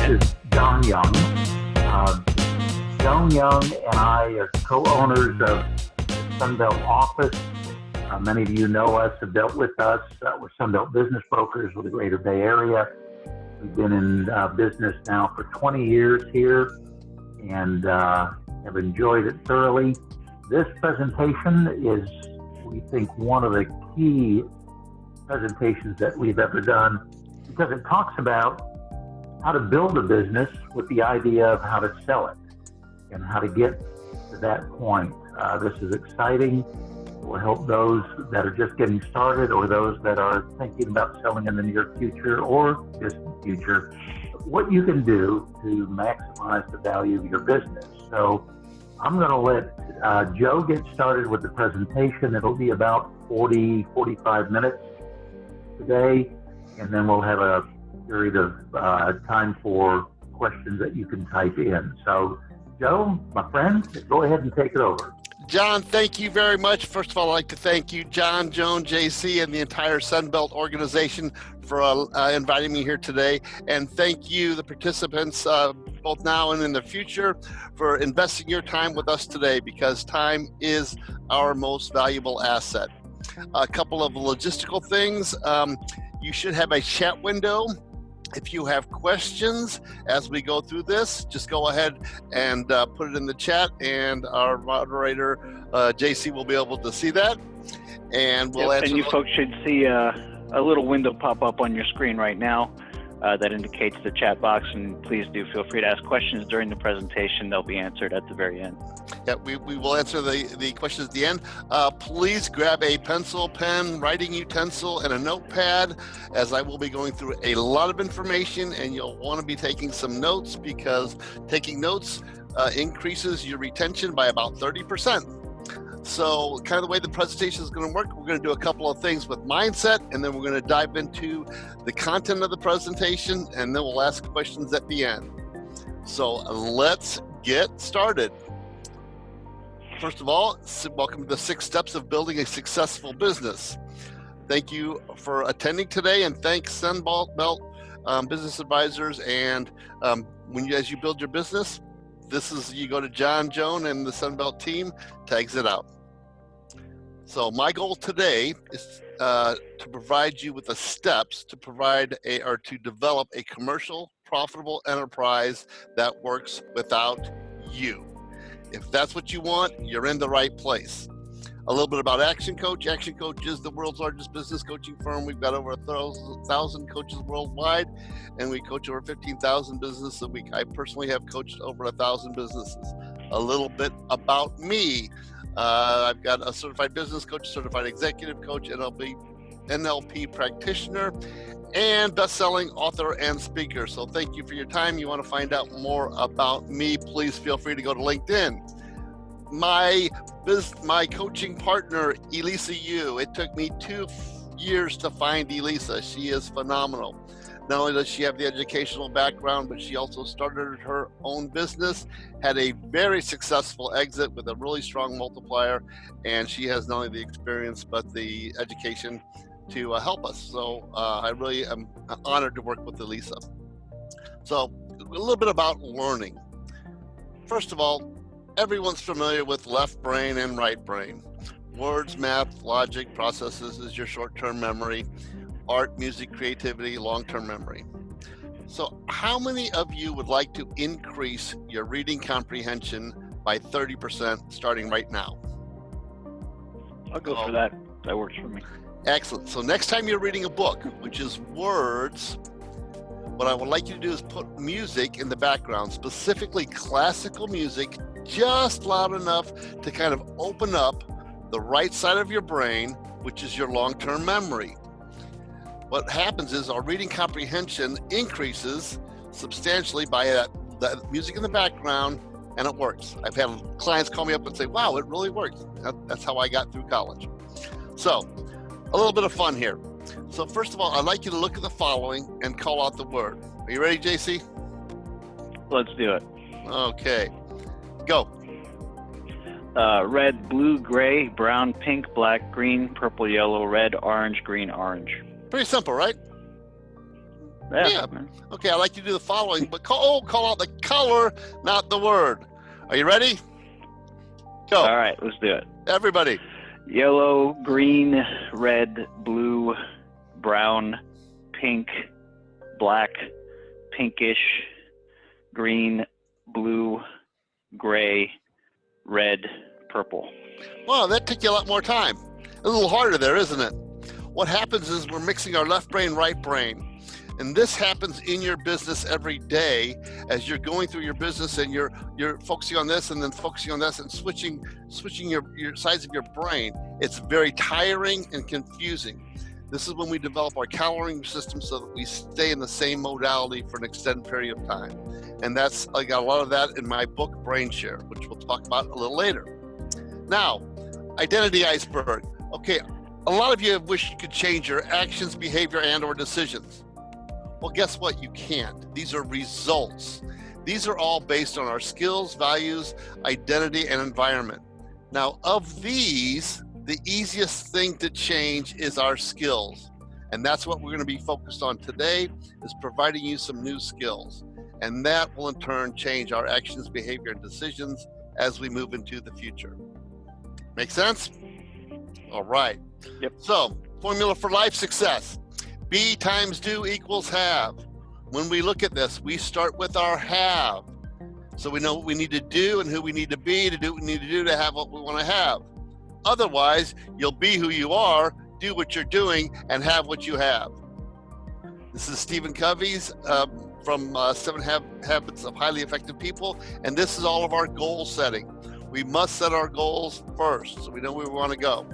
is John Young. Joan Young and I are co-owners of the Sunbelt office. Many of you know us, have dealt with us. We're Sunbelt business brokers with the Greater Bay Area. We've been in business now for 20 years here and have enjoyed it thoroughly. This presentation is, we think, one of the key presentations that we've ever done because it talks about how to build a business with the idea of how to sell it and how to get to that point. This is exciting. It will help those that are just getting started or those that are thinking about selling in the near future or distant future, what you can do to maximize the value of your business. So I'm going to let Joe get started with the presentation. It'll be about 45 minutes today, and then we'll have a period of time for questions that you can type in. So Joe, my friend, go ahead and take it over. John, thank you very much. First of all, I'd like to thank you, John, Joan, JC, and the entire Sunbelt organization for inviting me here today. And thank you, the participants, both now and in the future, for investing your time with us today, because time is our most valuable asset. A couple of logistical things. You should have a chat window. If you have questions as we go through this, just go ahead and put it in the chat, and our moderator, JC, will be able to see that. And we'll answer. And you folks should see a little window pop up on your screen right now that indicates the chat box, and please do feel free to ask questions during the presentation. They'll be answered at the very end. Yeah, we will answer the questions at the end. Please grab a pencil, pen, writing utensil, and a notepad, as I will be going through a lot of information, and you'll want to be taking some notes, because taking notes increases your retention by about 30%. So kind of the way the presentation is going to work, we're going to do a couple of things with mindset, and then we're going to dive into the content of the presentation, and then we'll ask questions at the end. So let's get started. First of all, welcome to the 6 steps of building a successful business. Thank you for attending today, and thanks Sunbelt Business Advisors. And as you build your business, you go to John, Joan, and the Sunbelt team to exit out. So my goal today is to provide you with the steps to to develop a commercial, profitable enterprise that works without you. If that's what you want, you're in the right place. A little bit about Action Coach. Action Coach is the world's largest business coaching firm. We've got over 1,000 coaches worldwide, and we coach over 15,000 businesses a week. I personally have coached over 1,000 businesses. A little bit about me. I've got a certified business coach, certified executive coach, NLP practitioner, and best-selling author and speaker. So thank you for your time. You want to find out more about me, please feel free to go to LinkedIn. My coaching partner, Elisa Yu. It took me 2 years to find Elisa. She is phenomenal. Not only does she have the educational background, but she also started her own business, had a very successful exit with a really strong multiplier, and she has not only the experience, but the education to help us. So I really am honored to work with Elisa. So a little bit about learning. First of all, everyone's familiar with left brain and right brain. Words, math, logic, processes is your short-term memory. Art, music, creativity, long-term memory. So how many of you would like to increase your reading comprehension by 30% starting right now? I'll go for that. That works for me. Excellent. So next time you're reading a book, which is words, what I would like you to do is put music in the background, specifically classical music, just loud enough to kind of open up the right side of your brain, which is your long-term memory. What happens is our reading comprehension increases substantially by that music in the background, and it works. I've had clients call me up and say, wow, it really works. That's how I got through college. So a little bit of fun here. So first of all, I'd like you to look at the following and call out the word. Are you ready, JC? Let's do it. Okay, go. Red, blue, gray, brown, pink, black, green, purple, yellow, red, orange, green, orange. Pretty simple, right? Yeah. Okay, I'd like you to do the following, but call out the color, not the word. Are you ready? Go. All right, let's do it. Everybody. Yellow, green, red, blue, brown, pink, black, pinkish, green, blue, gray, red, purple. Well, that took you a lot more time. A little harder there, isn't it? What happens is we're mixing our left brain, right brain. And this happens in your business every day as you're going through your business and you're focusing on this and then focusing on this and switching your sides of your brain. It's very tiring and confusing. This is when we develop our coloring system so that we stay in the same modality for an extended period of time. And I got a lot of that in my book, Brain Share, which we'll talk about a little later. Now, identity iceberg. Okay, a lot of you wish you could change your actions, behavior, and or decisions. Well, guess what? You can't. These are results. These are all based on our skills, values, identity, and environment. Now, of these, the easiest thing to change is our skills. And that's what we're going to be focused on today, is providing you some new skills. And that will in turn change our actions, behavior, and decisions as we move into the future. Make sense? All right. Yep. So, formula for life success. Be times do equals have. When we look at this, we start with our have. So we know what we need to do and who we need to be to do what we need to do to have what we want to have. Otherwise, you'll be who you are, do what you're doing, and have what you have. This is Stephen Covey's from 7 Habits of Highly Effective People, and this is all of our goal setting. We must set our goals first so we know where we want to go.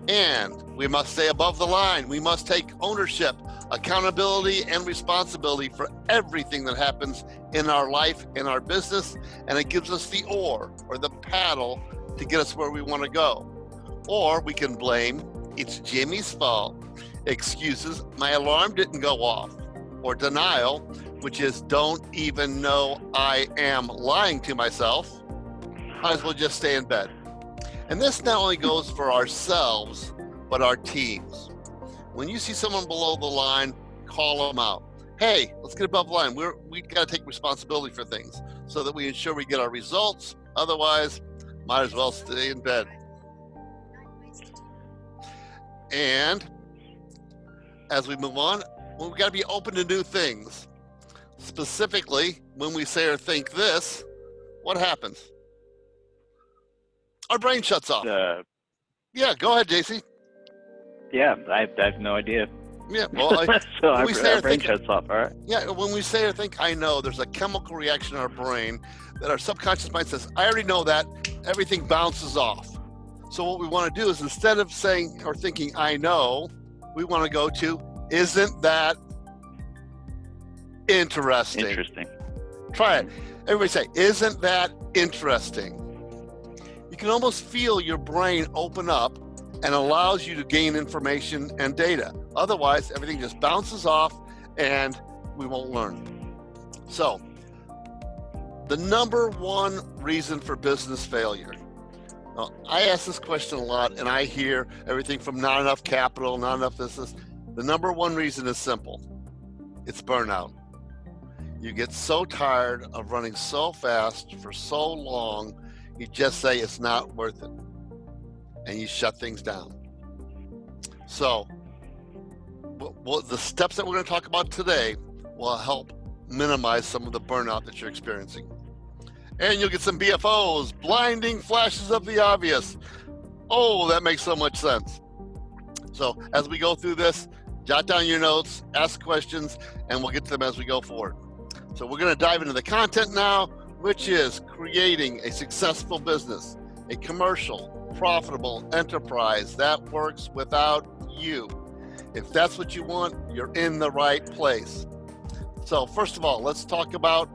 And we must stay above the line. We must take ownership, accountability, and responsibility for everything that happens in our life, in our business, and it gives us the oar or the paddle to get us where we want to go. Or we can blame, it's Jimmy's fault, excuses, my alarm didn't go off, or denial, which is don't even know I am lying to myself, might as well just stay in bed. And this not only goes for ourselves, but our teams. When you see someone below the line, call them out. Hey, let's get above the line. We got to take responsibility for things so that we ensure we get our results. Otherwise, might as well stay in bed. And as we move on, we've got to be open to new things. Specifically, when we say or think this, what happens? Our brain shuts off. Yeah, go ahead, JC. Yeah, I have no idea. Yeah, well, so our brain shuts off, all right? Yeah, when we say or think, I know, there's a chemical reaction in our brain that our subconscious mind says, I already know that, everything bounces off. So what we want to do is instead of saying or thinking, I know, we want to go to, isn't that interesting? Interesting. Try it. Everybody say, isn't that interesting? You can almost feel your brain open up and allows you to gain information and data. Otherwise, everything just bounces off and we won't learn. So, the number one reason for business failure. Now, I ask this question a lot and I hear everything from not enough capital, not enough business. The number one reason is simple. It's burnout. You get so tired of running so fast for so long, you just say it's not worth it. And you shut things down. So, the steps that we're going to talk about today will help minimize some of the burnout that you're experiencing. And you'll get some BFOs, blinding flashes of the obvious. Oh, that makes so much sense. So, as we go through this, jot down your notes, ask questions, and we'll get to them as we go forward. So, we're going to dive into the content now, which is creating a successful business, a commercial, profitable enterprise that works without you. If that's what you want, you're in the right place. So first of all, let's talk about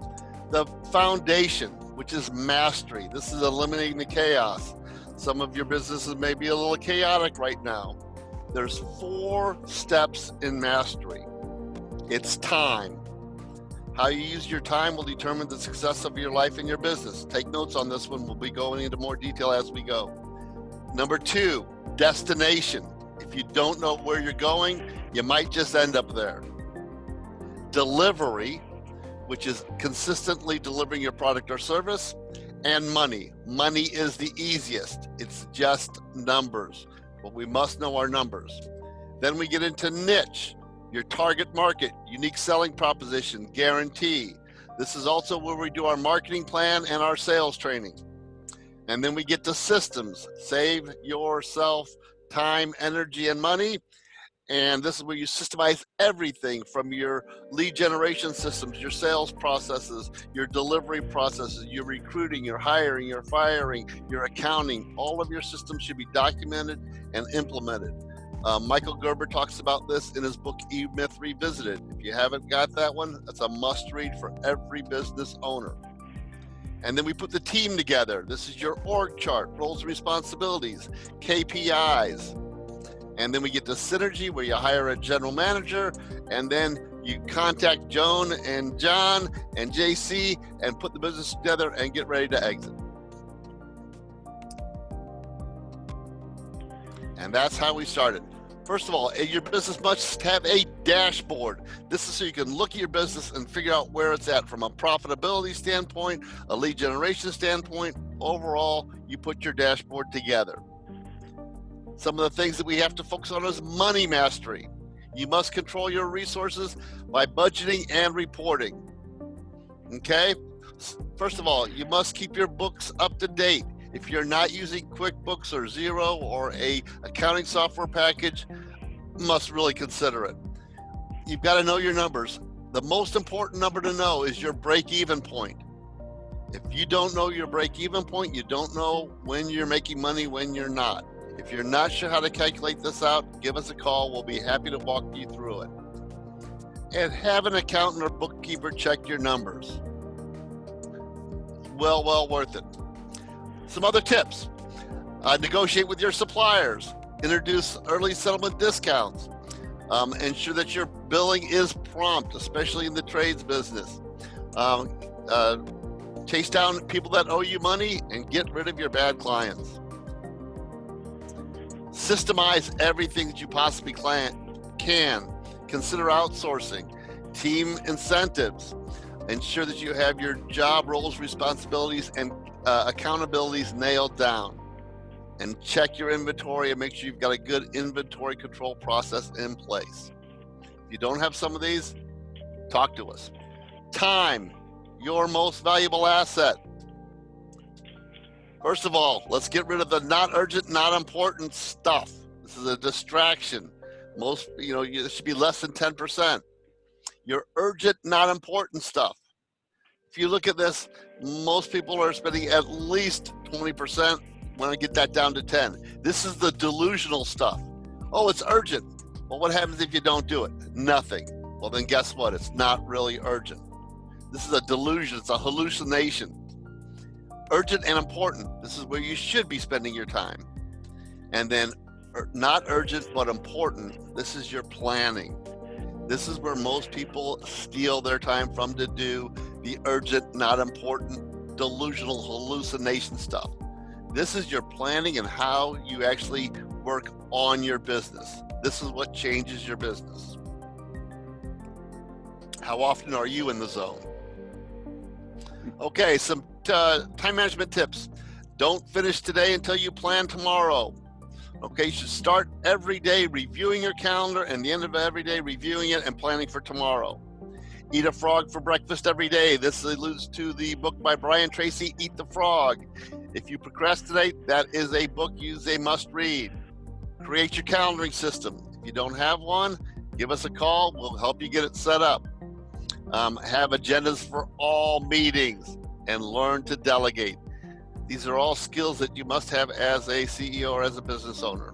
the foundation, which is mastery. This is eliminating the chaos. Some of your businesses may be a little chaotic right now. There's 4 steps in mastery. It's time. How you use your time will determine the success of your life and your business. Take notes on this one. We'll be going into more detail as we go. Number 2, destination. If you don't know where you're going, you might just end up there. delivery, which is consistently delivering your product or service, and money. Money is the easiest. It's just numbers, but we must know our numbers. Then we get into niche, your target market, unique selling proposition, guarantee. This is also where we do our marketing plan and our sales training. And then we get to systems, save yourself time, energy, and money. And this is where you systemize everything from your lead generation systems, your sales processes, your delivery processes, your recruiting, your hiring, your firing, your accounting. All of your systems should be documented and implemented. Michael Gerber talks about this in his book, E-Myth Revisited. If you haven't got that one, that's a must read for every business owner. And then we put the team together. This is your org chart, roles and responsibilities, KPIs. And then we get to synergy, where you hire a general manager, and then you contact Joan and John and JC and put the business together and get ready to exit. And that's how we started. First of all, your business must have a dashboard. This is so you can look at your business and figure out where it's at from a profitability standpoint, a lead generation standpoint. Overall, you put your dashboard together. Some of the things that we have to focus on is money mastery. You must control your resources by budgeting and reporting. Okay? First of all, you must keep your books up to date. If you're not using QuickBooks or Xero or a accounting software package, you must really consider it. You've got to know your numbers. The most important number to know is your break-even point. If you don't know your break-even point, you don't know when you're making money, when you're not. If you're not sure how to calculate this out, give us a call. We'll be happy to walk you through it. And have an accountant or bookkeeper check your numbers. Well worth it. Some other tips. Negotiate with your suppliers. Introduce early settlement discounts. Ensure that your billing is prompt, especially in the trades business. Chase down people that owe you money and get rid of your bad clients. Systemize everything that you possibly can. Consider outsourcing. Team incentives. Ensure that you have your job roles, responsibilities, and accountabilities nailed down. And check your inventory and make sure you've got a good inventory control process in place. If you don't have some of these, talk to us. Time, your most valuable asset. First of all, let's get rid of the not urgent, not important stuff. This is a distraction. It should be less than 10%. Your urgent, not important stuff. If you look at this, most people are spending at least 20%. Want to get that down to 10. This is the delusional stuff. Oh, it's urgent. Well, what happens if you don't do it? Nothing. Well, then guess what? It's not really urgent. This is a delusion. It's a hallucination. Urgent and important. This is where you should be spending your time. And then not urgent, but important. This is your planning. This is where most people steal their time from to do the urgent, not important, delusional hallucination stuff. This is your planning and how you actually work on your business. This is what changes your business. How often are you in the zone? Okay, some time management tips. Don't finish today until you plan tomorrow. Okay, you should start every day reviewing your calendar, and the end of every day reviewing it and planning for tomorrow. Eat a frog for breakfast every day. This alludes to the book by Brian Tracy, Eat the Frog. If you procrastinate, that is a book you must read. Create your calendaring system. If you don't have one, give us a call. We'll help you get it set up. Have agendas for all meetings and learn to delegate. These are all skills that you must have as a CEO or as a business owner.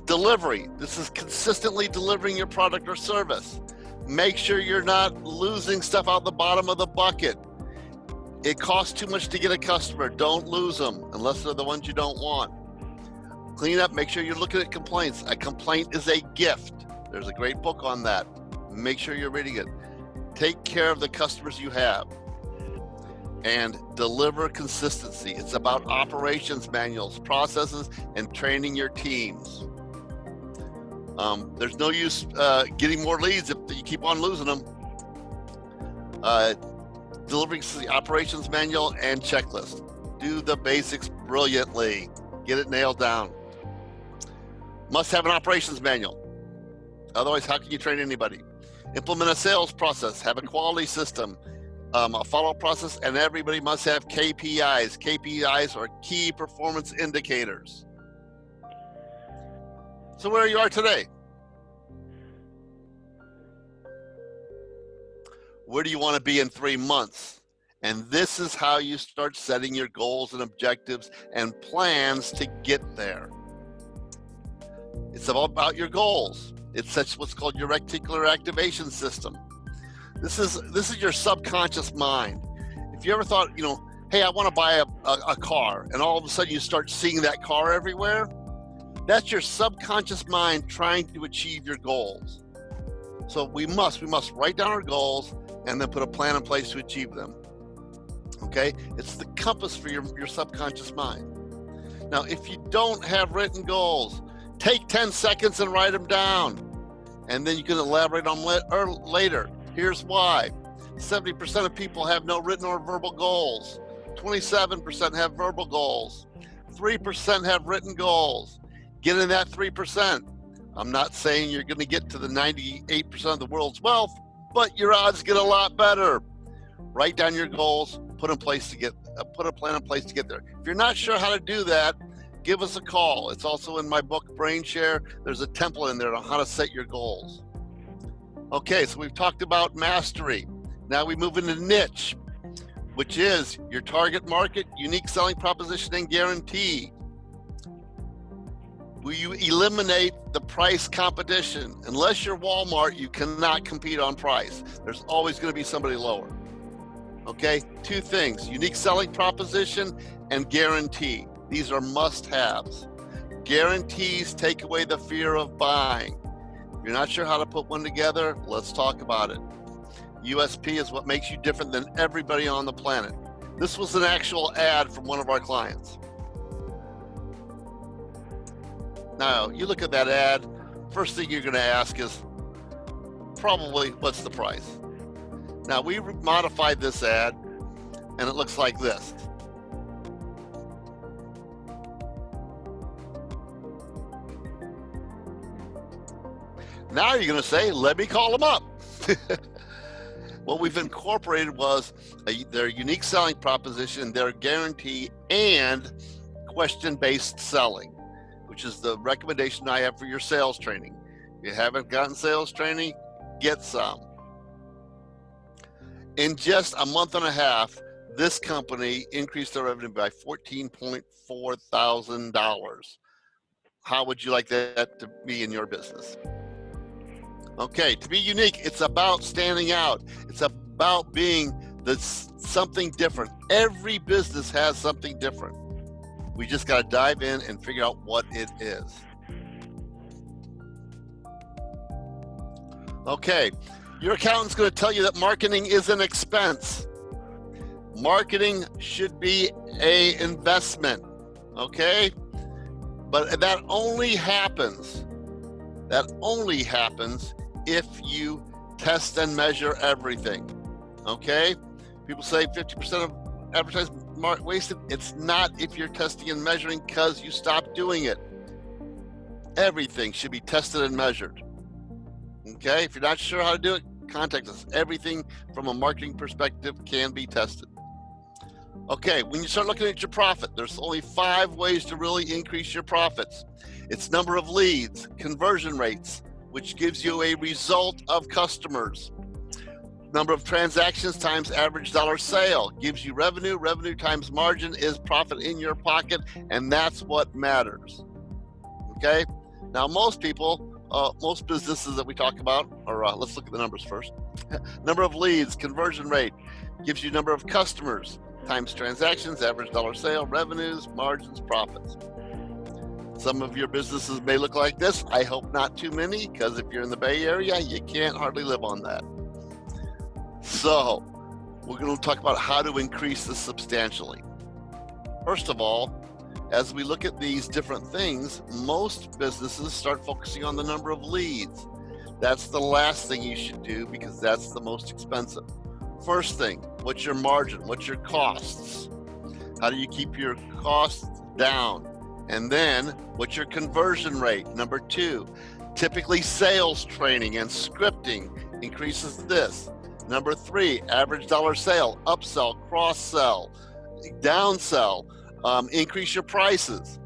Delivery. This is consistently delivering your product or service. Make sure you're not losing stuff out the bottom of the bucket. It costs too much to get a customer. Don't lose them unless they're the ones you don't want. Clean up. Make sure you're looking at complaints. A complaint is a gift. There's a great book on that. Make sure you're reading it. Take care of the customers you have. And deliver consistency. It's about operations manuals, processes, and training your teams. There's no use getting more leads if you keep on losing them. Delivering the operations manual and checklist. Do the basics brilliantly. Get it nailed down. Must have an operations manual. Otherwise, how can you train anybody? Implement a sales process. Have a quality system, a follow-up process, and everybody must have KPIs. KPIs are key performance indicators. So where you are today? Where do you want to be in 3 months? And this is how you start setting your goals and objectives and plans to get there. It's all about your goals. It sets what's called your reticular activation system. This is your subconscious mind. If you ever thought, hey, I want to buy a car, and all of a sudden you start seeing that car everywhere, that's your subconscious mind trying to achieve your goals. So we must write down our goals and then put a plan in place to achieve them. Okay? It's the compass for your subconscious mind. Now, if you don't have written goals, take 10 seconds and write them down. And then you can elaborate on later. Here's why. 70% of people have no written or verbal goals. 27% have verbal goals. 3% have written goals. Get in that 3%. I'm not saying you're going to get to the 98% of the world's wealth, but your odds get a lot better. Write down your goals, put a plan in place to get there. If you're not sure how to do that, give us a call. It's also in my book, Brain Share. There's a template in there on how to set your goals. Okay, so we've talked about mastery. Now we move into niche, which is your target market, unique selling proposition, and guarantee. Will you eliminate the price competition? Unless you're Walmart, you cannot compete on price. There's always going to be somebody lower. Okay, 2 things, unique selling proposition and guarantee. These are must-haves. Guarantees take away the fear of buying. If you're not sure how to put one together, let's talk about it. USP is what makes you different than everybody on the planet. This was an actual ad from one of our clients. Now, you look at that ad, first thing you're going to ask is probably, what's the price? Now, we modified this ad, and it looks like this. Now you're going to say, let me call them up. What we've incorporated was their unique selling proposition, their guarantee, and question-based selling, which is the recommendation I have for your sales training. If you haven't gotten sales training, get some. In just a month and a half, this company increased their revenue by $14.4 thousand. How would you like that to be in your business? Okay, to be unique, it's about standing out. It's about being something different. Every business has something different. We just got to dive in and figure out what it is. Okay, your accountant's going to tell you that marketing is an expense. Marketing should be an investment, okay? But that only happens if you test and measure everything, okay? People say 50% of advertising wasted. It's not if you're testing and measuring because you stopped doing it. Everything should be tested and measured, okay? If you're not sure how to do it, contact us. Everything from a marketing perspective can be tested. Okay, when you start looking at your profit, there's only 5 ways to really increase your profits. It's number of leads, conversion rates, which gives you a result of customers. Number of transactions times average dollar sale gives you revenue. Revenue times margin is profit in your pocket, and that's what matters. Okay? Now, most people, most businesses that we talk about, or let's look at the numbers first. Number of leads, conversion rate gives you number of customers times transactions, average dollar sale, revenues, margins, profits. Some of your businesses may look like this. I hope not too many, because if you're in the Bay Area, you can't hardly live on that. So we're going to talk about how to increase this substantially. First of all, as we look at these different things, most businesses start focusing on the number of leads. That's the last thing you should do because that's the most expensive. First thing, what's your margin? What's your costs? How do you keep your costs down? And then, what's your conversion rate? Number 2, typically sales training and scripting increases this. Number 3, average dollar sale, upsell, cross-sell, downsell, increase your prices.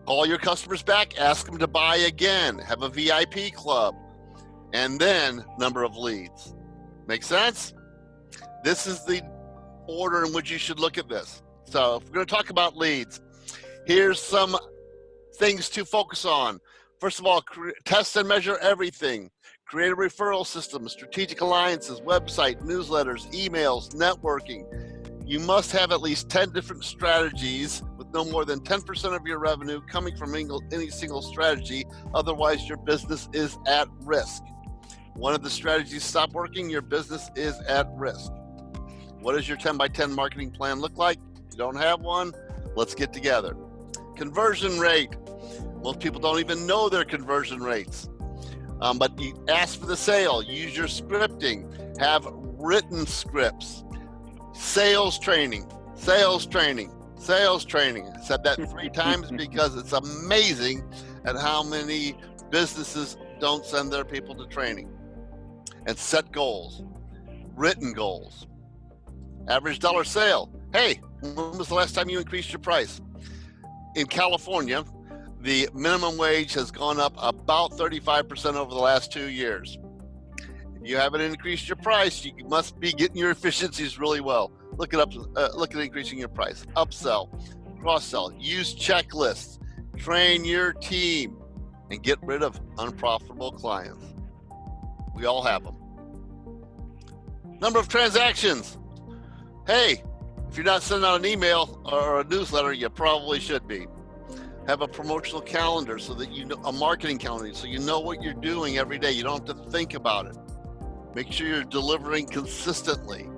Call your customers back, ask them to buy again, have a VIP club, and then number of leads. Make sense? This is the order in which you should look at this. So if we're going to talk about leads, here's some things to focus on. First of all, test and measure everything. Create a referral system, strategic alliances, website, newsletters, emails, networking. You must have at least 10 different strategies with no more than 10% of your revenue coming from any single strategy. Otherwise, your business is at risk. One of the strategies stop working, your business is at risk. What does your 10 by 10 marketing plan look like? If you don't have one, let's get together. Conversion rate. Most people don't even know their conversion rates. But you ask for the sale, use your scripting, have written scripts, sales training, sales training, sales training. I said that 3 times because it's amazing at how many businesses don't send their people to training. And set goals, written goals. Average dollar sale. Hey, when was the last time you increased your price? In California, the minimum wage has gone up about 35% over the last 2 years. If you haven't increased your price, you must be getting your efficiencies really well. Look at increasing your price. Upsell, cross-sell, use checklists, train your team, and get rid of unprofitable clients. We all have them. Number of transactions. Hey, if you're not sending out an email or a newsletter, you probably should be. Have a promotional calendar so that you know, a marketing calendar, so you know what you're doing every day. You don't have to think about it. Make sure you're delivering consistently.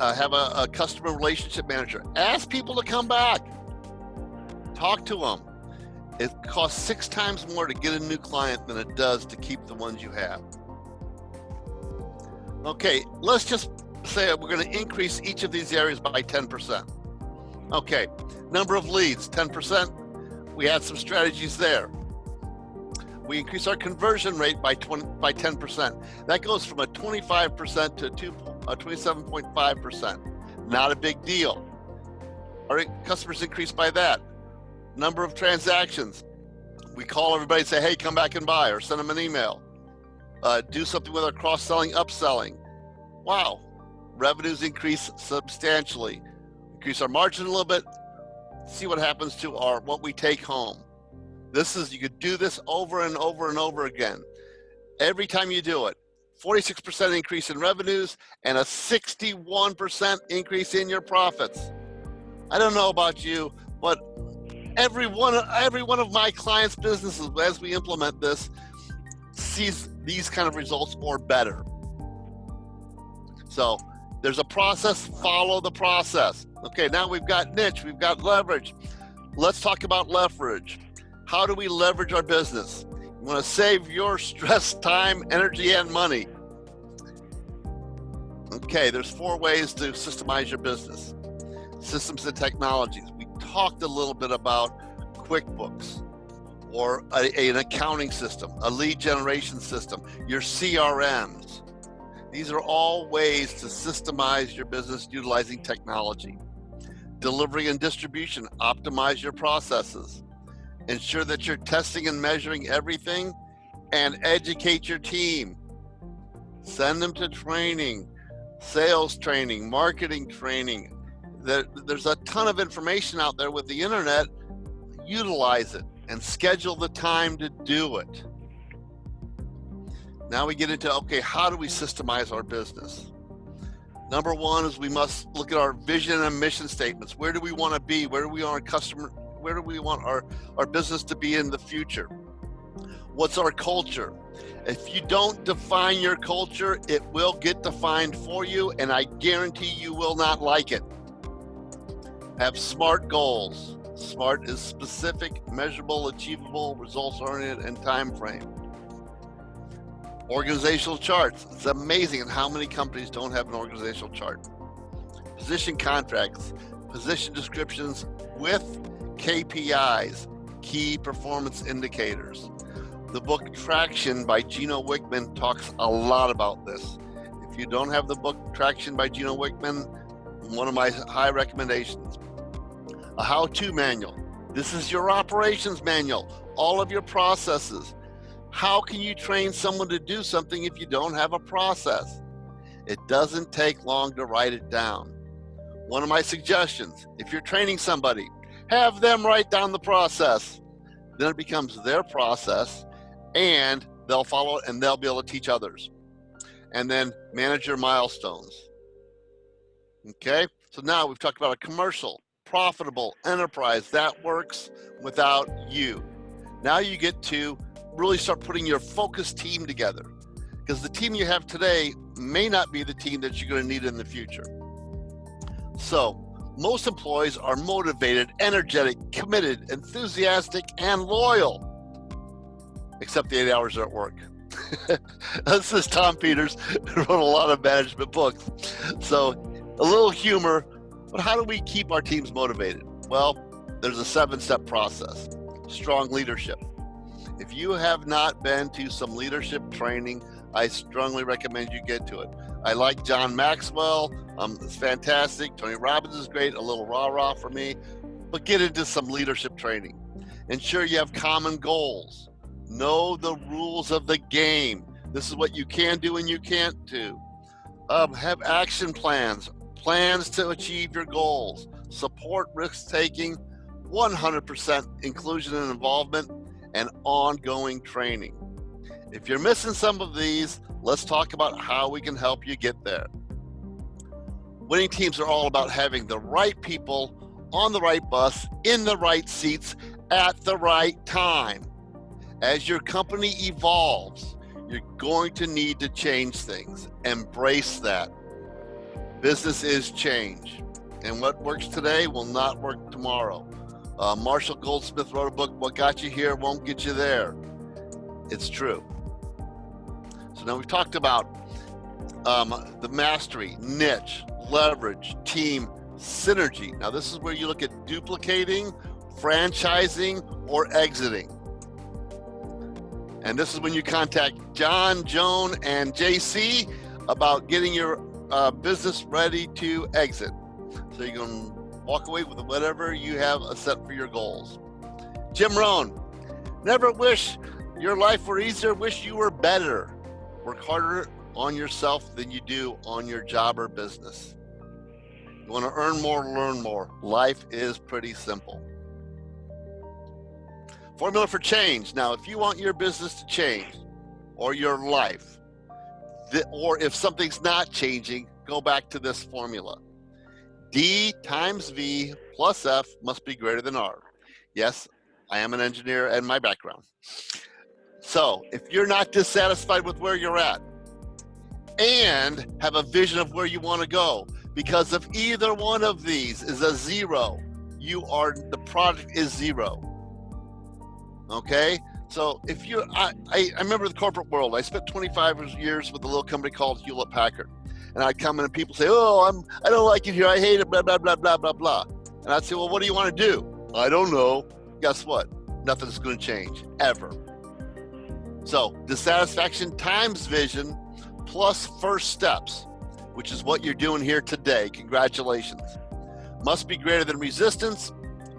Have a customer relationship manager. Ask people to come back. Talk to them. It costs 6 times more to get a new client than it does to keep the ones you have. Okay, let's just say we're going to increase each of these areas by 10%. Okay, number of leads, 10%. We had some strategies there. We increase our conversion rate by 10%. That goes from a 25% to 27.5%. Not a big deal. Our customers increase by that. Number of transactions. We call everybody and say, hey, come back and buy, or send them an email. Do something with our cross-selling, upselling. Wow, revenues increase substantially. Increase our margin a little bit. See what happens to what we take home. You could do this over and over and over again. Every time you do it, 46% increase in revenues and a 61% increase in your profits. I don't know about you, but every one of my clients' businesses, as we implement this, sees these kind of results or better. So there's a process, follow the process. Okay, now we've got niche, we've got leverage. Let's talk about leverage. How do we leverage our business? You want to save your stress, time, energy, and money. Okay, there's 4 ways to systemize your business. Systems and technologies. We talked a little bit about QuickBooks, or an accounting system, a lead generation system, your CRMs. These are all ways to systemize your business utilizing technology. Delivery and distribution, optimize your processes. Ensure that you're testing and measuring everything, and educate your team. Send them to training, sales training, marketing training. There's a ton of information out there with the internet. Utilize it and schedule the time to do it. Now we get into, okay, how do we systemize our business? Number 1 is we must look at our vision and mission statements. Where do we want to be? Where do we want our business to be in the future? What's our culture? If you don't define your culture, it will get defined for you, and I guarantee you will not like it. Have SMART goals. SMART is specific, measurable, achievable, results-oriented, and time frame. Organizational charts. It's amazing how many companies don't have an organizational chart. Position contracts, position descriptions with KPIs, key performance indicators. The book Traction by Gino Wickman talks a lot about this. If you don't have the book Traction by Gino Wickman, one of my high recommendations. A how-to manual. This is your operations manual, all of your processes. How can you train someone to do something if you don't have a process? It doesn't take long to write it down. One of my suggestions, if you're training somebody, have them write down the process. Then it becomes their process and they'll follow it and they'll be able to teach others. And then manage your milestones. Okay, so now we've talked about a commercial, profitable enterprise that works without you. Now you get to really start putting your focused team together, because the team you have today may not be the team that you're going to need in the future. So most employees are motivated, energetic, committed, enthusiastic, and loyal, except the 8 hours they're at work. This is Tom Peters, who wrote a lot of management books. So a little humor, but how do we keep our teams motivated? Well, there's a 7-step process. Strong leadership. If you have not been to some leadership training, I strongly recommend you get to it. I like John Maxwell, it's fantastic. Tony Robbins is great, a little rah-rah for me, but get into some leadership training. Ensure you have common goals. Know the rules of the game. This is what you can do and you can't do. Have action plans, plans to achieve your goals. Support risk-taking, 100% inclusion and involvement, and ongoing training. If you're missing some of these, let's talk about how we can help you get there. Winning teams are all about having the right people on the right bus, in the right seats, at the right time. As your company evolves, you're going to need to change things. Embrace that. Business is change, and what works today will not work tomorrow. Marshall Goldsmith wrote a book, What Got You Here Won't Get You There. It's true. So now we've talked about the mastery, niche, leverage, team, synergy. Now this is where you look at duplicating, franchising, or exiting. And this is when you contact John, Joan, and JC about getting your business ready to exit. So you're going to walk away with whatever you have set for your goals. Jim Rohn, never wish your life were easier, wish you were better. Work harder on yourself than you do on your job or business. You want to earn more, learn more. Life is pretty simple. Formula for change. Now, if you want your business to change, or your life, or if something's not changing, go back to this formula. D times V plus F must be greater than R. Yes, I am an engineer and my background. So if you're not dissatisfied with where you're at and have a vision of where you want to go, because if either one of these is a zero, the product is zero. Okay? So if you're, I remember the corporate world. I spent 25 years with a little company called Hewlett Packard. And I'd come in and people say, oh, I don't like it here. I hate it, blah, blah, blah, blah, blah, blah. And I'd say, well, what do you want to do? I don't know. Guess what? Nothing's going to change, ever. So dissatisfaction times vision plus first steps, which is what you're doing here today. Congratulations. Must be greater than resistance.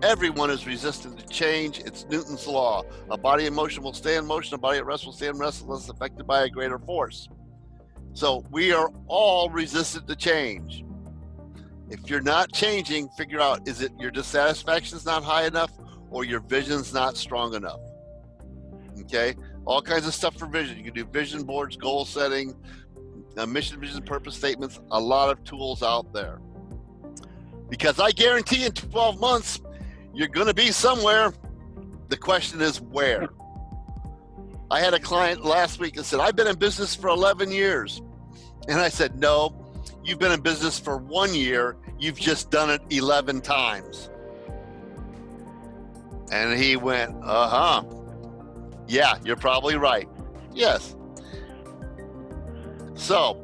Everyone is resistant to change. It's Newton's law. A body in motion will stay in motion. A body at rest will stay in rest unless affected by a greater force. So we are all resistant to change. If you're not changing, figure out, is it your dissatisfaction's not high enough or your vision's not strong enough? Okay, all kinds of stuff for vision. You can do vision boards, goal setting, mission, vision, purpose statements, a lot of tools out there. Because I guarantee in 12 months, you're gonna be somewhere. The question is where? I had a client last week that said, I've been in business for 11 years. And I said, no, you've been in business for 1 year. You've just done it 11 times. And he went, yeah, you're probably right. Yes. So,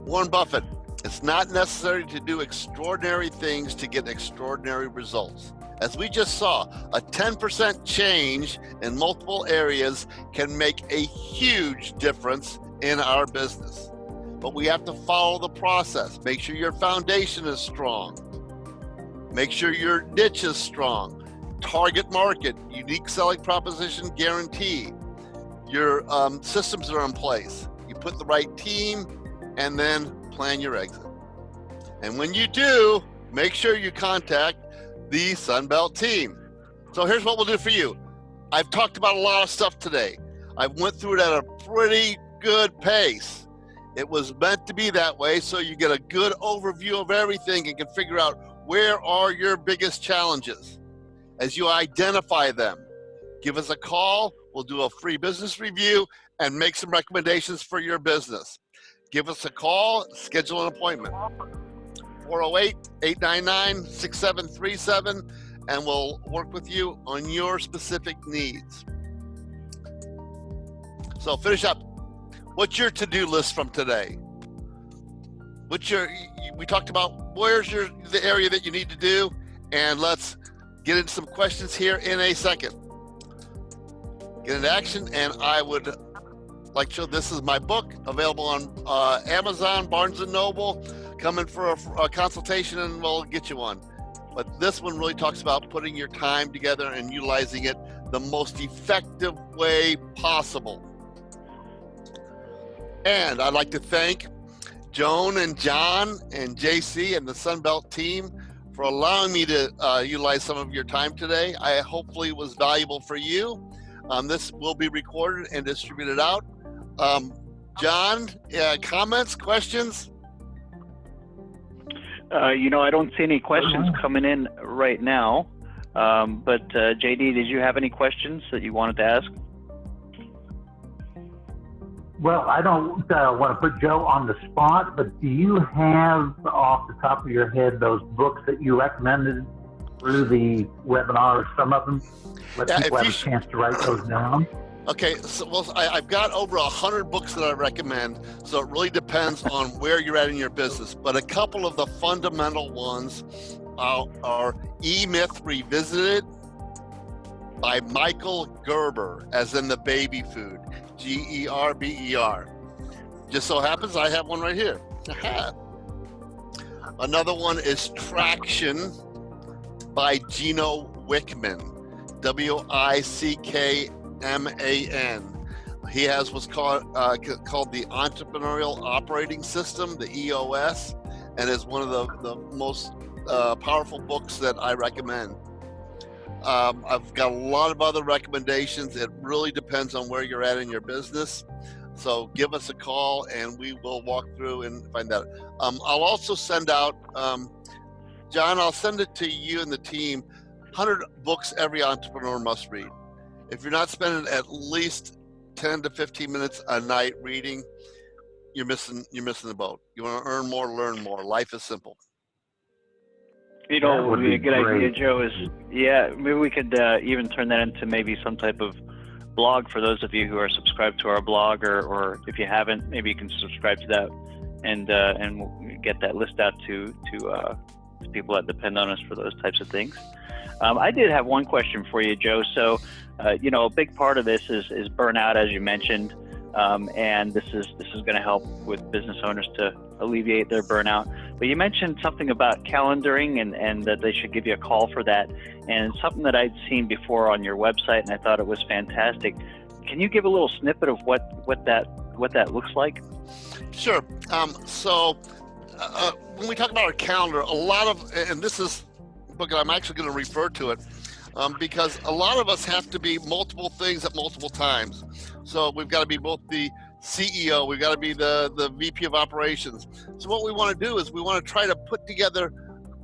Warren Buffett, it's not necessary to do extraordinary things to get extraordinary results. As we just saw, a 10% change in multiple areas can make a huge difference in our business. But we have to follow the process. Make sure your foundation is strong. Make sure your niche is strong. Target market, unique selling proposition guarantee. Your systems are in place. You put the right team and then plan your exit. And when you do, make sure you contact the Sunbelt team. So here's what we'll do for you. I've talked about a lot of stuff today. I went through it at a pretty good pace. It was meant to be that way so you get a good overview of everything and can figure out where are your biggest challenges. As you identify them, give us a call. We'll do a free business review and make some recommendations for your business. Give us a call, schedule an appointment. 408-899-6737, and we'll work with you on your specific needs. So finish up. What's your to-do list from today? We talked about where's the area that you need to do, and let's get into some questions here in a second. Get into action, and I would like to show this is my book available on Amazon, Barnes & Noble. Come in for a consultation and we'll get you one. But this one really talks about putting your time together and utilizing it the most effective way possible. And I'd like to thank Joan and John and JC and the Sunbelt team for allowing me to utilize some of your time today. I hopefully it was valuable for you. This will be recorded and distributed out. John, comments, questions? I don't see any questions coming in right now. But JD, did you have any questions that you wanted to ask? Well, I don't want to put Joe on the spot, but do you have off the top of your head those books that you recommended through the webinar, some of them? Let people have a chance to write those down. Okay, so I've got over 100 books that I recommend, so it really depends on where you're at in your business. But a couple of the fundamental ones are E-Myth Revisited by Michael Gerber, as in the baby food, Gerber. Just so happens I have one right here. Another one is Traction by Gino Wickman, Wickman. He has what's called the Entrepreneurial Operating System, the EOS, and is one of the most powerful books that I recommend. I've got a lot of other recommendations. It really depends on where you're at in your business. So give us a call and we will walk through and find out. I'll also send out, John, I'll send it to you and the team, 100 books every entrepreneur must read. If you're not spending at least 10 to 15 minutes a night reading, you're missing the boat. You want to earn more, learn more. Life is simple. You know, what would be a good idea, Joe, is, maybe we could even turn that into maybe some type of blog for those of you who are subscribed to our blog, or if you haven't, maybe you can subscribe to that and get that list out to people that depend on us for those types of things. I did have one question for you, Joe. So, a big part of this is burnout, as you mentioned, and this is going to help with business owners to alleviate their burnout. But you mentioned something about calendaring and that they should give you a call for that, and something that I'd seen before on your website, and I thought it was fantastic. Can you give a little snippet of what that looks like? Sure. So when we talk about our calendar, a lot of, and this is book, I'm actually going to refer to it because a lot of us have to be multiple things at multiple times. So we've got to be both the CEO, we've got to be the VP of operations. So what we want to do is we want to try to put together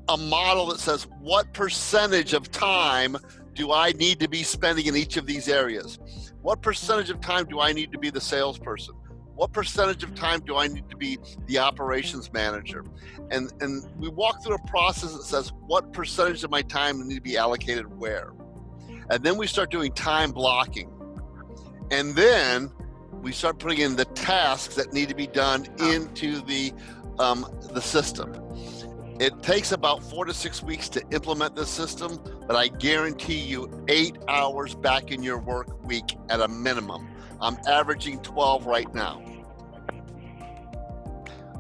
a model that says what percentage of time do I need to be spending in each of these areas? What percentage of time do I need to be the salesperson? What percentage of time do I need to be the operations manager? And we walk through a process that says what percentage of my time need to be allocated where. And then we start doing time blocking. And then we start putting in the tasks that need to be done into the system. It takes about 4 to 6 weeks to implement this system, but I guarantee you 8 hours back in your work week at a minimum. I'm averaging 12 right now.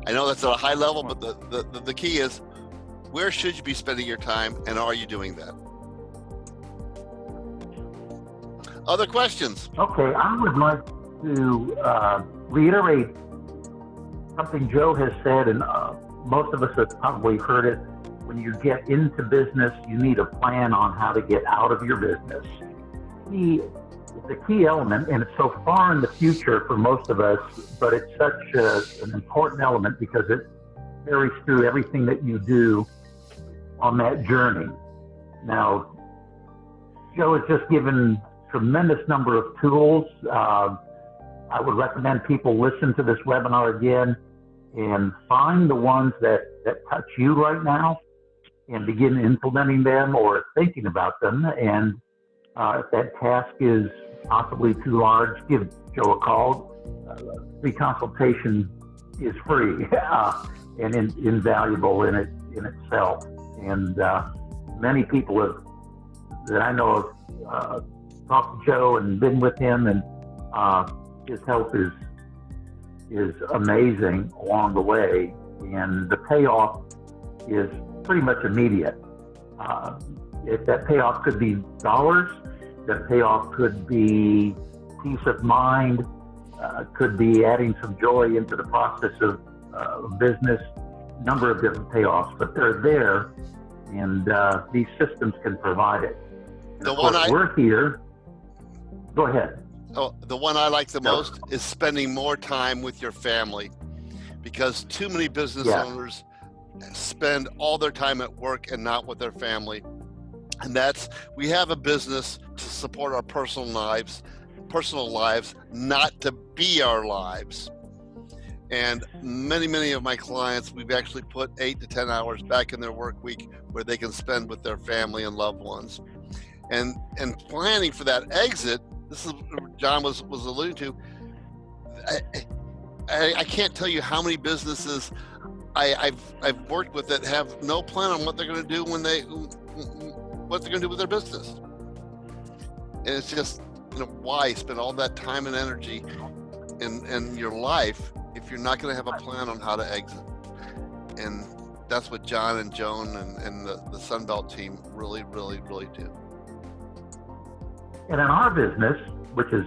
I know that's at a high level, but the key is, where should you be spending your time, and are you doing that? Other questions? Okay, I would like to reiterate something Joe has said, and most of us have probably heard it. When you get into business, you need a plan on how to get out of your business. It's a key element, and it's so far in the future for most of us, but it's such an important element because it carries through everything that you do on that journey. Now, Joe has just given tremendous number of tools. I would recommend people listen to this webinar again and find the ones that touch you right now and begin implementing them or thinking about them. And if that task is possibly too large, give Joe a call. Free consultation is free and invaluable in itself. And many people that I know have talked to Joe and been with him, and his help is amazing along the way, and the payoff is pretty much immediate. If that payoff could be dollars, that payoff could be peace of mind, could be adding some joy into the process of business, number of different payoffs, but they're there, and these systems can provide it. We're here. Go ahead. Oh, the one I like the most is spending more time with your family, because too many business owners spend all their time at work and not with their family. And we have a business to support our personal lives, not to be our lives. And many of my clients, we've actually put 8 to 10 hours back in their work week where they can spend with their family and loved ones. And planning for that exit, this is what John was alluding to. I can't tell you how many businesses I've worked with that have no plan on what they're going to do what they're going to do with their business. And it's just, why spend all that time and energy in your life if you're not going to have a plan on how to exit? And that's what John and Joan and the Sunbelt team really do. And in our business, which is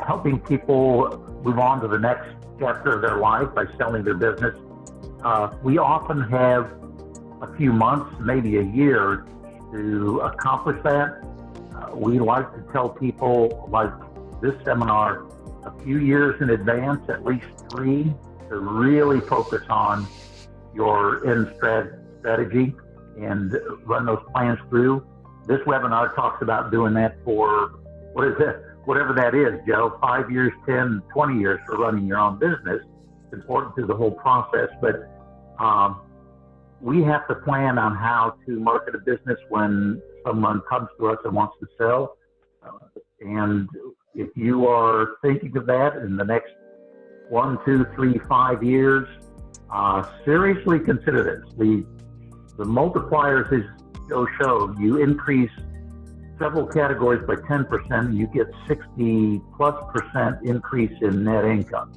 helping people move on to the next chapter of their life by selling their business, we often have a few months, maybe a year, to accomplish that. We like to tell people, like this seminar, a few years in advance, at least 3, to really focus on your end strategy and run those plans through. This webinar talks about doing that for, whatever that is, Joe, 5 years, 10, 20 years for running your own business. It's important to the whole process, but we have to plan on how to market a business when someone comes to us and wants to sell. And if you are thinking of that in the next 1, 2, 3, 5 years, seriously consider this. The multipliers, as Joe showed, you increase several categories by 10%, and you get 60+% increase in net income.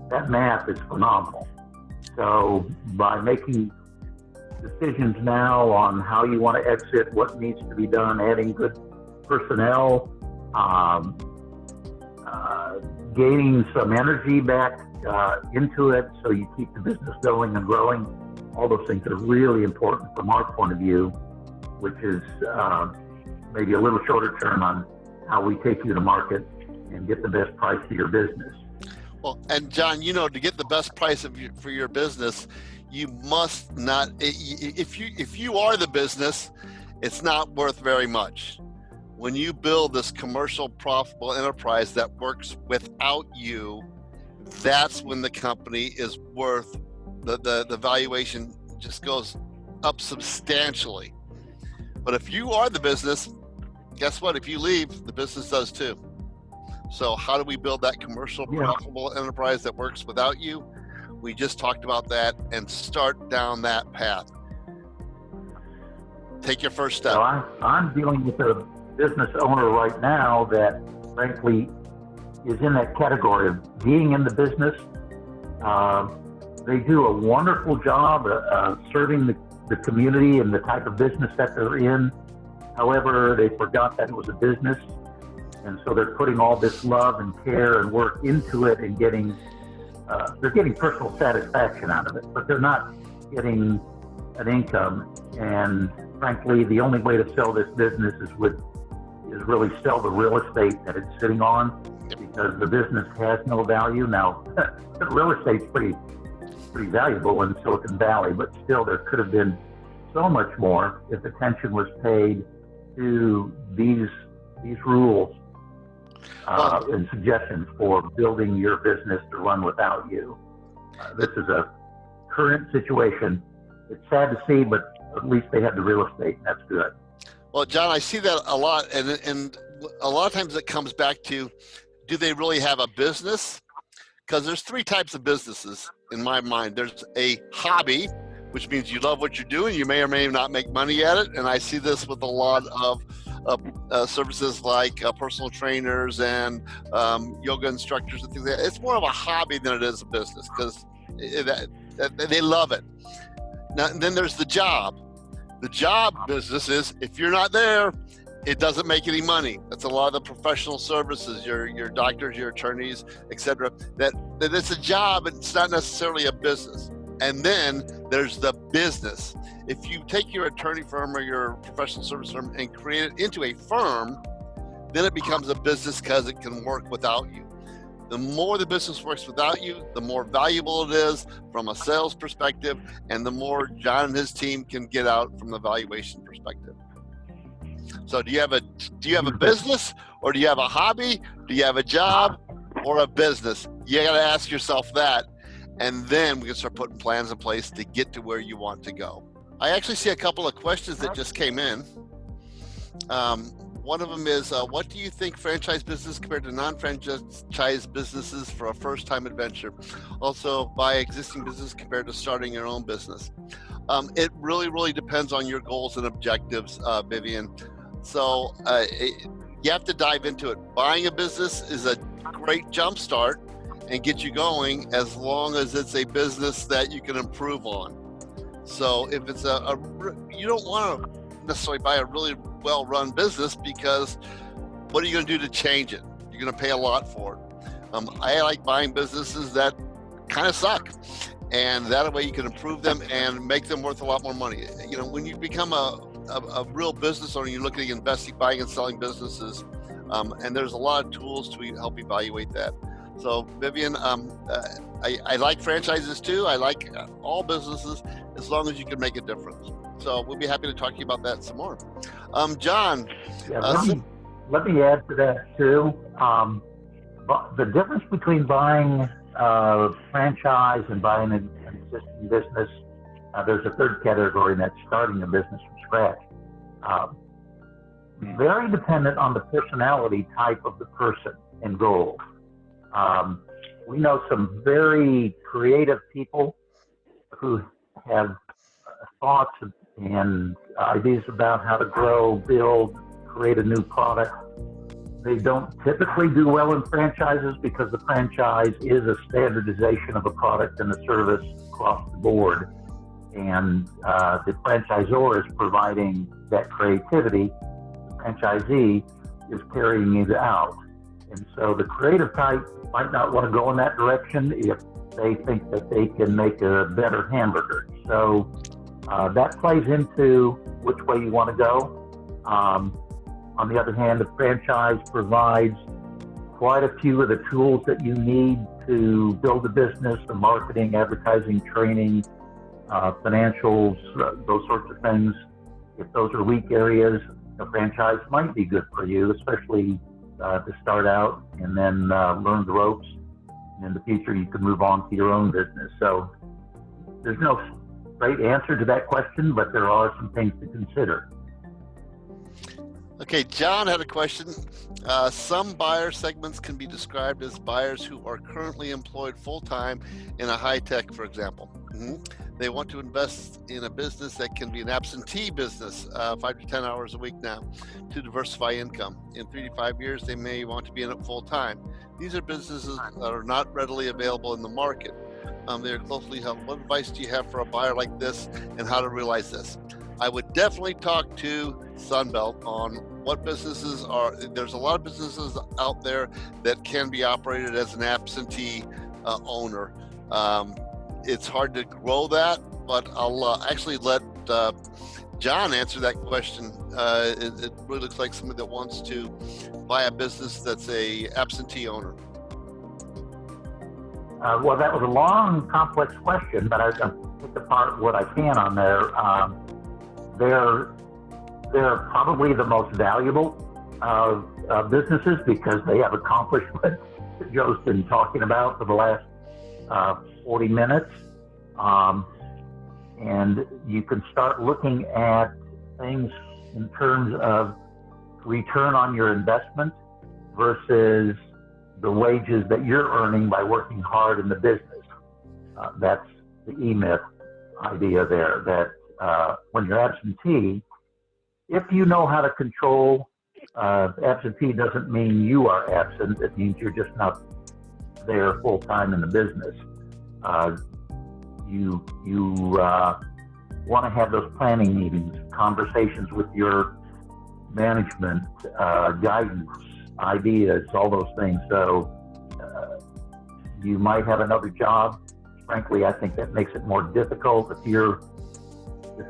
That math is phenomenal. So by making decisions now on how you want to exit, what needs to be done, adding good personnel, gaining some energy back into it so you keep the business going and growing, all those things are really important from our point of view, which is maybe a little shorter term on how we take you to market and get the best price for your business. Well, and John, to get the best price for your business, you must not, if you are the business, it's not worth very much. When you build this commercial profitable enterprise that works without you, that's when the company is worth, the valuation just goes up substantially. But if you are the business, guess what? If you leave, the business does too. So how do we build that commercial, profitable enterprise that works without you? We just talked about that, and start down that path. Take your first step. Well, I'm dealing with a business owner right now that, frankly, is in that category of being in the business. They do a wonderful job serving the community and the type of business that they're in. However, they forgot that it was a business, and so they're putting all this love and care and work into it, and they're getting personal satisfaction out of it, but they're not getting an income. And frankly, the only way to sell this business is really sell the real estate that it's sitting on, because the business has no value. Now, real estate's pretty valuable in Silicon Valley, but still there could have been so much more if attention was paid to these rules and suggestions for building your business to run without you. This is a current situation. It's sad to see, but at least they have the real estate, and that's good. Well, John, I see that a lot, and a lot of times it comes back to, do they really have a business? Because there's three types of businesses in my mind. There's a hobby, which means you love what you're doing. You may or may not make money at it, and I see this with a lot of services like personal trainers and yoga instructors and things like that. It's more of a hobby than it is a business, because they love it. Now, and then there's the job. The job business is, if you're not there, it doesn't make any money. That's a lot of the professional services, your doctors, your attorneys, etc. That it's a job, it's not necessarily a business. And then there's the business. If you take your attorney firm or your professional service firm and create it into a firm, then it becomes a business because it can work without you. The more the business works without you, the more valuable it is from a sales perspective, and the more John and his team can get out from the valuation perspective. So do you have a business, or do you have a hobby? Do you have a job or a business? You got to ask yourself that, and then we can start putting plans in place to get to where you want to go. I actually see a couple of questions that just came in. One of them is, what do you think franchise business compared to non-franchise businesses for a first-time adventure? Also, buy existing business compared to starting your own business. It really depends on your goals and objectives, Vivian. So you have to dive into it. Buying a business is a great jump start and get you going, as long as it's a business that you can improve on. So if it's you don't want to necessarily buy a really well-run business, because what are you going to do to change it? You're going to pay a lot for it. I like buying businesses that kind of suck, and that way you can improve them and make them worth a lot more money. You know, when you become a real business owner, you're looking at investing, buying and selling businesses, and there's a lot of tools to help evaluate that. So Vivian, I like franchises too. I like all businesses, as long as you can make a difference. So we'll be happy to talk to you about that some more. John. Let me add to that too. The difference between buying a franchise and buying an existing business, there's a third category, and that's starting a business from scratch. Very dependent on the personality type of the person and goals. We know some very creative people who have thoughts and ideas about how to grow, build, create a new product. They don't typically do well in franchises, because the franchise is a standardization of a product and a service across the board. And the franchisor is providing that creativity. The franchisee is carrying it out. And so the creative type might not want to go in that direction if they think that they can make a better hamburger. So that plays into which way you want to go. On the other hand, the franchise provides quite a few of the tools that you need to build a business: the marketing, advertising, training, financials, those sorts of things. If those are weak areas, a franchise might be good for you, especially to start out and then learn the ropes. And in the future, you can move on to your own business. So there's no straight answer to that question, but there are some things to consider. Okay, John had a question. Some buyer segments can be described as buyers who are currently employed full-time in a high-tech, for example. They want to invest in a business that can be an absentee business, 5 to 10 hours a week now, to diversify income. In 3 to 5 years, they may want to be in it full-time. These are businesses that are not readily available in the market. They are closely held. What advice do you have for a buyer like this and how to realize this? I would definitely talk to Sunbelt on what businesses are. There's a lot of businesses out there that can be operated as an absentee owner. It's hard to grow that, but I'll actually let John answer that question. It really looks like somebody that wants to buy a business that's a absentee owner. Well, that was a long, complex question, but I'll pick apart what I can on there. They're probably the most valuable of businesses because they have accomplished what Joe's been talking about for the last 40 minutes. And you can start looking at things in terms of return on your investment versus the wages that you're earning by working hard in the business. That's the E-Myth idea there, that when you're absentee, if you know how to control, absentee doesn't mean you are absent. It means you're just not there full time in the business. You want to have those planning meetings, conversations with your management, guidance, ideas, all those things. So you might have another job. Frankly, I think that makes it more difficult. If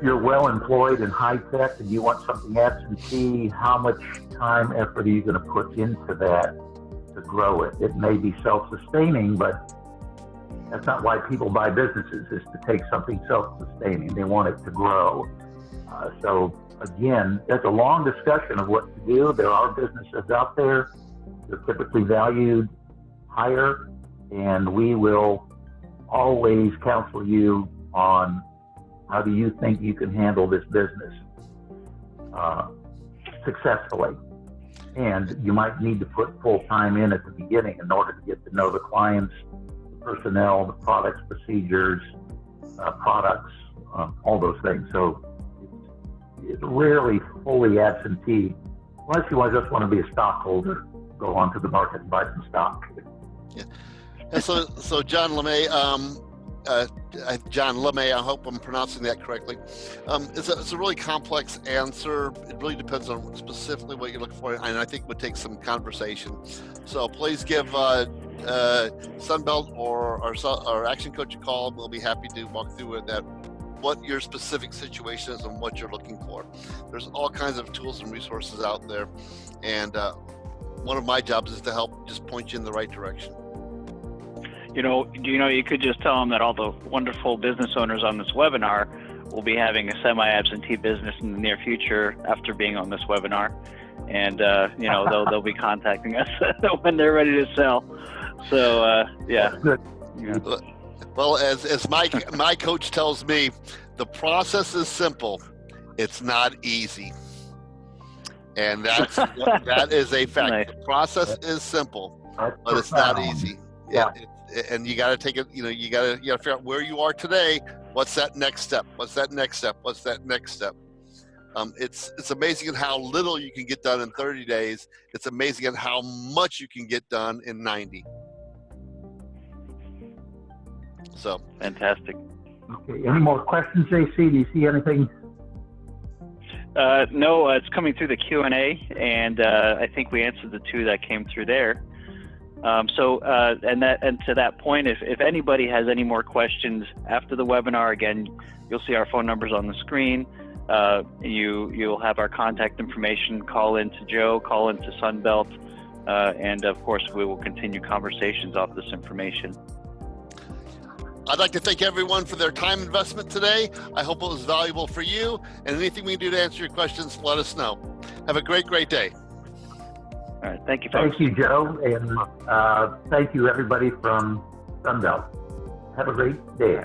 you're well employed in high tech and you want something absentee, how much time, effort are you going to put into that to grow it? It may be self-sustaining, but that's not why people buy businesses, is to take something self-sustaining. They want it to grow. So again, that's a long discussion of what to do. There are businesses out there. They're typically valued higher, and we will always counsel you on how do you think you can handle this business successfully. And you might need to put full time in at the beginning in order to get to know the clients, the personnel, the products, procedures, products, all those things. So it's rarely fully absentee, unless you just want to be a stockholder, go onto the market and buy some stock. Yeah. And so John LeMay, I hope I'm pronouncing that correctly. It's a really complex answer. It really depends on specifically what you're looking for, and I think it would take some conversation. So please give Sunbelt or our Action Coach a call. We'll be happy to walk through it, what your specific situation is and what you're looking for. There's all kinds of tools and resources out there, and one of my jobs is to help just point you in the right direction. You could just tell them that all the wonderful business owners on this webinar will be having a semi-absentee business in the near future after being on this webinar, and they'll be contacting us when they're ready to sell. So yeah. Well, as my coach tells me, the process is simple. It's not easy, and that is a fact. Nice. The process is simple, but it's not easy. Yeah. And you got to take it. You got to figure out where you are today. What's that next step? What's that next step? What's that next step? It's amazing at how little you can get done in 30 days. It's amazing at how much you can get done in 90. So fantastic. Okay. Any more questions, JC? Do you see anything? No, it's coming through the Q&A, and I think we answered the two that came through there. And to that point, if anybody has any more questions after the webinar, again, you'll see our phone numbers on the screen. You'll have our contact information. Call into Joe, call into Sunbelt, and of course, we will continue conversations off this information. I'd like to thank everyone for their time investment today. I hope it was valuable for you, and anything we can do to answer your questions, let us know. Have a great day. All right, thank you, folks. Thank you, Joe, and thank you, everybody from Sunbelt. Have a great day.